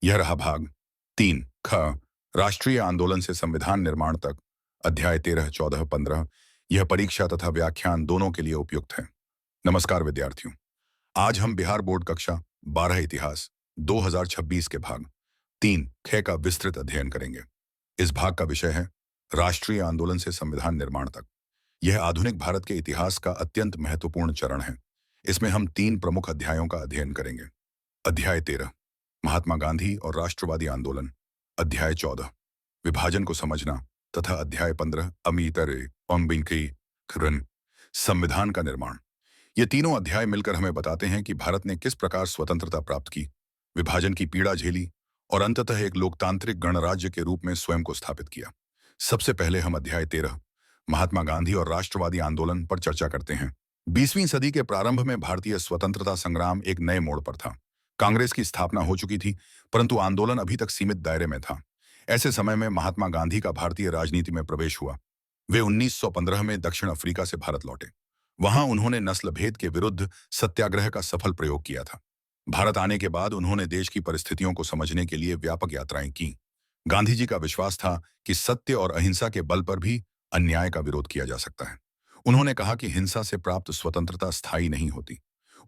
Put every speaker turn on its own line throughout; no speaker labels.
यह रहा भाग 3 ख राष्ट्रीय आंदोलन से संविधान निर्माण तक, अध्याय 13, 14, 15। यह परीक्षा तथा व्याख्यान दोनों के लिए उपयुक्त है। नमस्कार विद्यार्थियों, आज हम बिहार बोर्ड कक्षा 12 इतिहास 2026 के भाग 3 ख का विस्तृत अध्ययन करेंगे। इस भाग का विषय है राष्ट्रीय आंदोलन से संविधान निर्माण तक। यह आधुनिक भारत के इतिहास का अत्यंत महत्वपूर्ण चरण है। इसमें हम 3 प्रमुख अध्यायों का अध्ययन करेंगे। अध्याय 13 महात्मा गांधी और राष्ट्रवादी आंदोलन, अध्याय 14 विभाजन को समझना तथा अध्याय 15 अमितरे खरन संविधान का निर्माण। ये तीनों अध्याय मिलकर हमें बताते हैं कि भारत ने किस प्रकार स्वतंत्रता प्राप्त की, विभाजन की पीड़ा झेली और अंततः एक लोकतांत्रिक गणराज्य के रूप में स्वयं को स्थापित किया। सबसे पहले हम अध्याय 13 महात्मा गांधी और राष्ट्रवादी आंदोलन पर चर्चा करते हैं। 20वीं सदी के प्रारंभ में भारतीय स्वतंत्रता संग्राम एक नए मोड़ पर था। कांग्रेस की स्थापना हो चुकी थी, परंतु आंदोलन अभी तक सीमित दायरे में था। ऐसे समय में महात्मा गांधी का भारतीय राजनीति में प्रवेश हुआ। वे 1915 में दक्षिण अफ्रीका से भारत लौटे। वहां उन्होंने नस्ल भेद के विरुद्ध सत्याग्रह का सफल प्रयोग किया था। भारत आने के बाद उन्होंने देश की परिस्थितियों को समझने के लिए व्यापक यात्राएं की। गांधी जी का विश्वास था कि सत्य और अहिंसा के बल पर भी अन्याय का विरोध किया जा सकता है। उन्होंने कहा कि हिंसा से प्राप्त स्वतंत्रता स्थायी नहीं होती।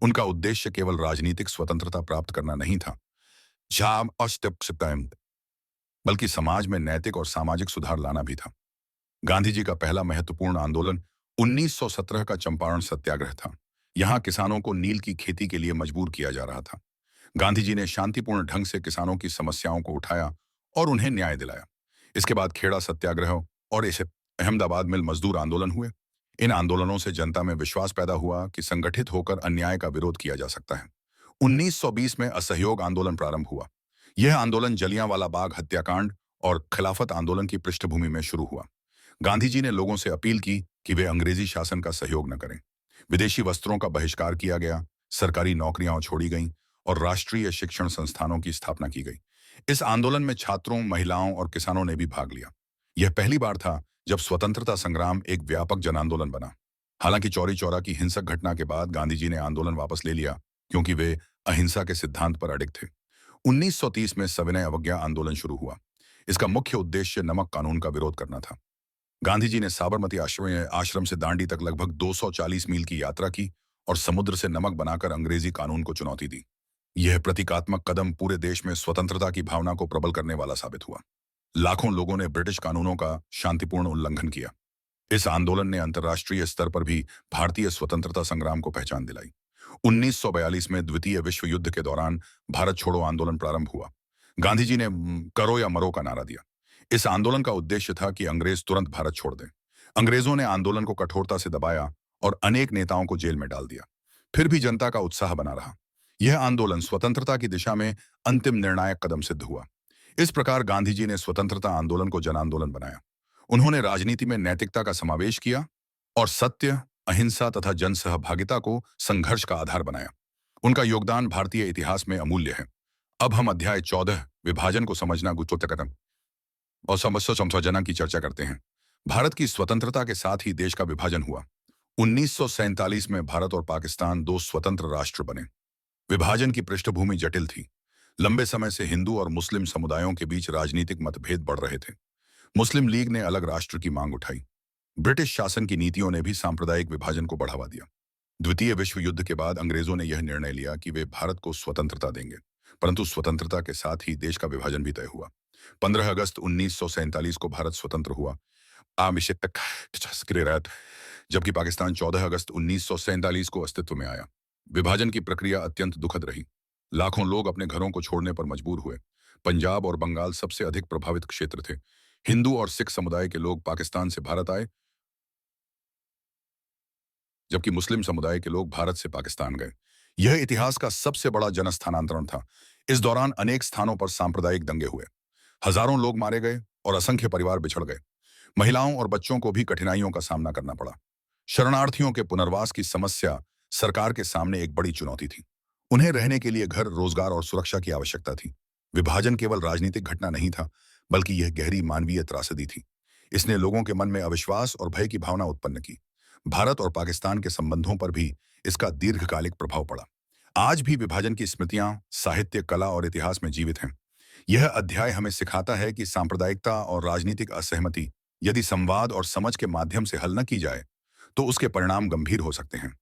उनका उद्देश्य केवल राजनीतिक स्वतंत्रता प्राप्त करना नहीं था, बल्कि समाज में नैतिक और सामाजिक सुधार लाना भी था। गांधी जी का पहला महत्वपूर्ण आंदोलन 1917 का चंपारण सत्याग्रह था। यहां किसानों को नील की खेती के लिए मजबूर किया जा रहा था। गांधी जी ने शांतिपूर्ण ढंग से किसानों की समस्याओं को उठाया और उन्हें न्याय दिलाया। इसके बाद खेड़ा सत्याग्रह और इसे अहमदाबाद मिल मजदूर आंदोलन हुए। इन आंदोलनों से जनता में विश्वास पैदा हुआ कि संगठित होकर अन्याय का विरोध किया जा सकता है। 1920 में असहयोग आंदोलन प्रारंभ हुआ। यह आंदोलन जलियांवाला बाग हत्याकांड और खिलाफत आंदोलन की पृष्ठभूमि में शुरू हुआ। गांधी जी ने लोगों से अपील की कि वे अंग्रेजी शासन का सहयोग न करें। विदेशी वस्त्रों का बहिष्कार किया गया, सरकारी नौकरियां छोड़ी गईं और राष्ट्रीय शिक्षण संस्थानों की स्थापना की गई। इस आंदोलन में छात्रों, महिलाओं और किसानों ने भी भाग लिया। यह पहली बार था जब स्वतंत्रता संग्राम एक व्यापक जन आंदोलन बना। हालांकि चौरी चौरा की हिंसक घटना के बाद गांधी जी ने आंदोलन वापस ले लिया, क्योंकि वे अहिंसा के सिद्धांत पर अडिग थे। 1930 में सविनय अवज्ञा आंदोलन शुरू हुआ। इसका मुख्य उद्देश्य नमक कानून का विरोध करना था। गांधी जी ने साबरमती आश्रम से दांडी तक लगभग 240 मील की यात्रा की और समुद्र से नमक बनाकर अंग्रेजी कानून को चुनौती दी। यह प्रतीकात्मक कदम पूरे देश में स्वतंत्रता की भावना को प्रबल करने वाला साबित हुआ। लाखों लोगों ने ब्रिटिश कानूनों का शांतिपूर्ण उल्लंघन किया। इस आंदोलन ने अंतर्राष्ट्रीय स्तर पर भी भारतीय स्वतंत्रता संग्राम को पहचान दिलाई। 1942 में द्वितीय विश्व युद्ध के दौरान भारत छोड़ो आंदोलन प्रारंभ हुआ। गांधी जी ने करो या मरो का नारा दिया। इस आंदोलन का उद्देश्य था कि अंग्रेज तुरंत भारत छोड़ दें। अंग्रेजों ने आंदोलन को कठोरता से दबाया और अनेक नेताओं को जेल में डाल दिया। फिर भी जनता का उत्साह बना रहा। यह आंदोलन स्वतंत्रता की दिशा में अंतिम निर्णायक कदम सिद्ध हुआ। इस प्रकार गांधी जी ने स्वतंत्रता आंदोलन को जन आंदोलन बनाया। उन्होंने राजनीति में नैतिकता का समावेश किया और सत्य, अहिंसा तथा जन सहभागिता को संघर्ष का आधार बनाया। उनका योगदान भारतीय इतिहास में अमूल्य है। अब हम अध्याय 14 विभाजन को समझना गुच्चोत्तकतम और समस्या संशोधन की चर्चा करते हैं। भारत की स्वतंत्रता के साथ ही देश का विभाजन हुआ। 1947 में भारत और पाकिस्तान 2 स्वतंत्र राष्ट्र बने। विभाजन की पृष्ठभूमि जटिल थी। लंबे समय से हिंदू और मुस्लिम समुदायों के बीच राजनीतिक मतभेद बढ़ रहे थे। मुस्लिम लीग ने अलग राष्ट्र की मांग उठाई। ब्रिटिश शासन की नीतियों ने भी सांप्रदायिक विभाजन को बढ़ावा दिया। द्वितीय विश्व युद्ध के बाद अंग्रेजों ने यह निर्णय लिया कि वे भारत को स्वतंत्रता देंगे, परंतु स्वतंत्रता के साथ ही देश का विभाजन भी तय हुआ। 15 अगस्त 1947 को भारत स्वतंत्र हुआ, जबकि पाकिस्तान 14 अगस्त 1947 को अस्तित्व में आया। विभाजन की प्रक्रिया अत्यंत दुखद रही। लाखों लोग अपने घरों को छोड़ने पर मजबूर हुए। पंजाब और बंगाल सबसे अधिक प्रभावित क्षेत्र थे। हिंदू और सिख समुदाय के लोग पाकिस्तान से भारत आए, जबकि मुस्लिम समुदाय के लोग भारत से पाकिस्तान गए। यह इतिहास का सबसे बड़ा जनस्थानांतरण था। इस दौरान अनेक स्थानों पर सांप्रदायिक दंगे हुए। हजारों लोग मारे गए और असंख्य परिवार बिछड़ गए। महिलाओं और बच्चों को भी कठिनाइयों का सामना करना पड़ा। शरणार्थियों के पुनर्वास की समस्या सरकार के सामने एक बड़ी चुनौती थी। उन्हें रहने के लिए घर, रोजगार और सुरक्षा की आवश्यकता थी। विभाजन केवल राजनीतिक घटना नहीं था, बल्कि यह गहरी मानवीय त्रासदी थी। इसने लोगों के मन में अविश्वास और भय की भावना उत्पन्न की। भारत और पाकिस्तान के संबंधों पर भी इसका दीर्घकालिक प्रभाव पड़ा। आज भी विभाजन की स्मृतियां साहित्य, कला और इतिहास में जीवित हैं। यह अध्याय हमें सिखाता है कि सांप्रदायिकता और राजनीतिक असहमति यदि संवाद और समझ के माध्यम से हल न की जाए तो उसके परिणाम गंभीर हो सकते हैं।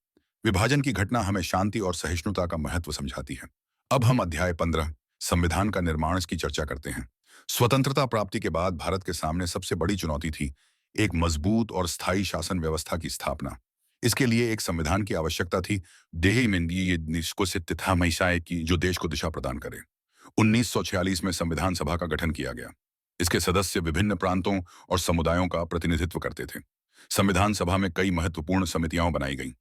विभाजन की घटना हमें शांति और सहिष्णुता का महत्व समझाती है। अब हम अध्याय 15 संविधान का निर्माण की चर्चा करते हैं। स्वतंत्रता प्राप्ति के बाद भारत के सामने सबसे बड़ी चुनौती थी एक मजबूत और स्थायी शासन व्यवस्था की स्थापना। इसके लिए एक संविधान की आवश्यकता थी देही में ये निष्कोषित था महिषाएं की जो देश को दिशा प्रदान करे। 1946 में संविधान सभा का गठन किया गया। इसके सदस्य विभिन्न प्रांतों और समुदायों का प्रतिनिधित्व करते थे। संविधान सभा में कई महत्वपूर्ण समितियां बनाई गईं।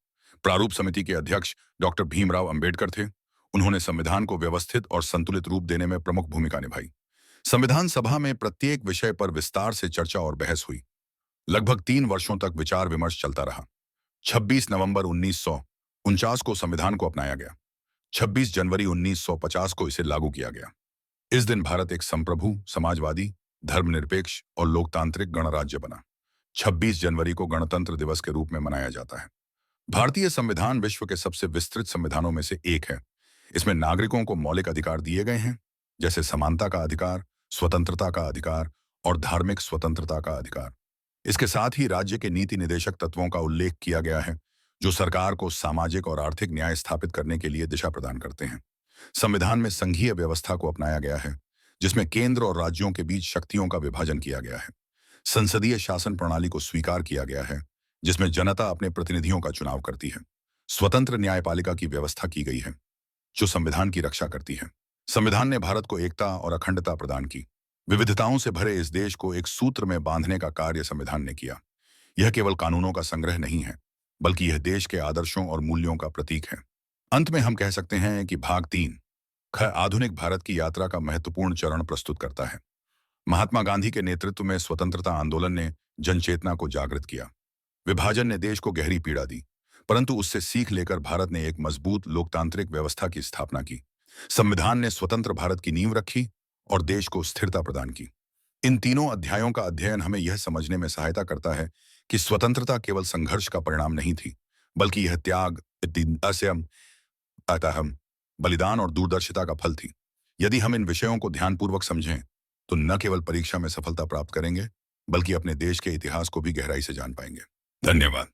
प्रारूप समिति के अध्यक्ष डॉक्टर भीमराव अंबेडकर थे। उन्होंने संविधान को व्यवस्थित और संतुलित रूप देने में प्रमुख भूमिका निभाई। संविधान सभा में प्रत्येक विषय पर विस्तार से चर्चा और बहस हुई। लगभग 3 वर्षों तक विचार विमर्श चलता रहा। 26 नवंबर 1949 को संविधान को अपनाया गया। 26 जनवरी 1950 को इसे लागू किया गया। इस दिन भारत एक संप्रभु, समाजवादी, धर्मनिरपेक्ष और लोकतांत्रिक गणराज्य बना। 26 जनवरी को गणतंत्र दिवस के रूप में मनाया जाता है। भारतीय संविधान विश्व के सबसे विस्तृत संविधानों में से एक है। इसमें नागरिकों को मौलिक अधिकार दिए गए हैं, जैसे समानता का अधिकार, स्वतंत्रता का अधिकार और धार्मिक स्वतंत्रता का अधिकार। इसके साथ ही राज्य के नीति निदेशक तत्वों का उल्लेख किया गया है, जो सरकार को सामाजिक और आर्थिक न्याय स्थापित करने के लिए दिशा प्रदान करते हैं। संविधान में संघीय व्यवस्था को अपनाया गया है, जिसमें केंद्र और राज्यों के बीच शक्तियों का विभाजन किया गया है। संसदीय शासन प्रणाली को स्वीकार किया गया है, जिसमें जनता अपने प्रतिनिधियों का चुनाव करती है। स्वतंत्र न्यायपालिका की व्यवस्था की गई है, जो संविधान की रक्षा करती है। संविधान ने भारत को एकता और अखंडता प्रदान की। विविधताओं से भरे इस देश को एक सूत्र में बांधने का कार्य संविधान ने किया। यह केवल कानूनों का संग्रह नहीं है, बल्कि यह देश के आदर्शों और मूल्यों का प्रतीक है। अंत में हम कह सकते हैं कि भाग 3 आधुनिक भारत की यात्रा का महत्वपूर्ण चरण प्रस्तुत करता है। महात्मा गांधी के नेतृत्व में स्वतंत्रता आंदोलन ने जनचेतना को जागृत किया। विभाजन ने देश को गहरी पीड़ा दी, परंतु उससे सीख लेकर भारत ने एक मजबूत लोकतांत्रिक व्यवस्था की स्थापना की। संविधान ने स्वतंत्र भारत की नींव रखी और देश को स्थिरता प्रदान की। इन तीनों अध्यायों का अध्ययन हमें यह समझने में सहायता करता है कि स्वतंत्रता केवल संघर्ष का परिणाम नहीं थी, बल्कि यह त्याग, असम, अतहम, बलिदान और दूरदर्शिता का फल थी। यदि हम इन विषयों को ध्यानपूर्वक समझें, तो न केवल परीक्षा में सफलता प्राप्त करेंगे, बल्कि अपने देश के इतिहास को भी गहराई से जान पाएंगे। धन्यवाद।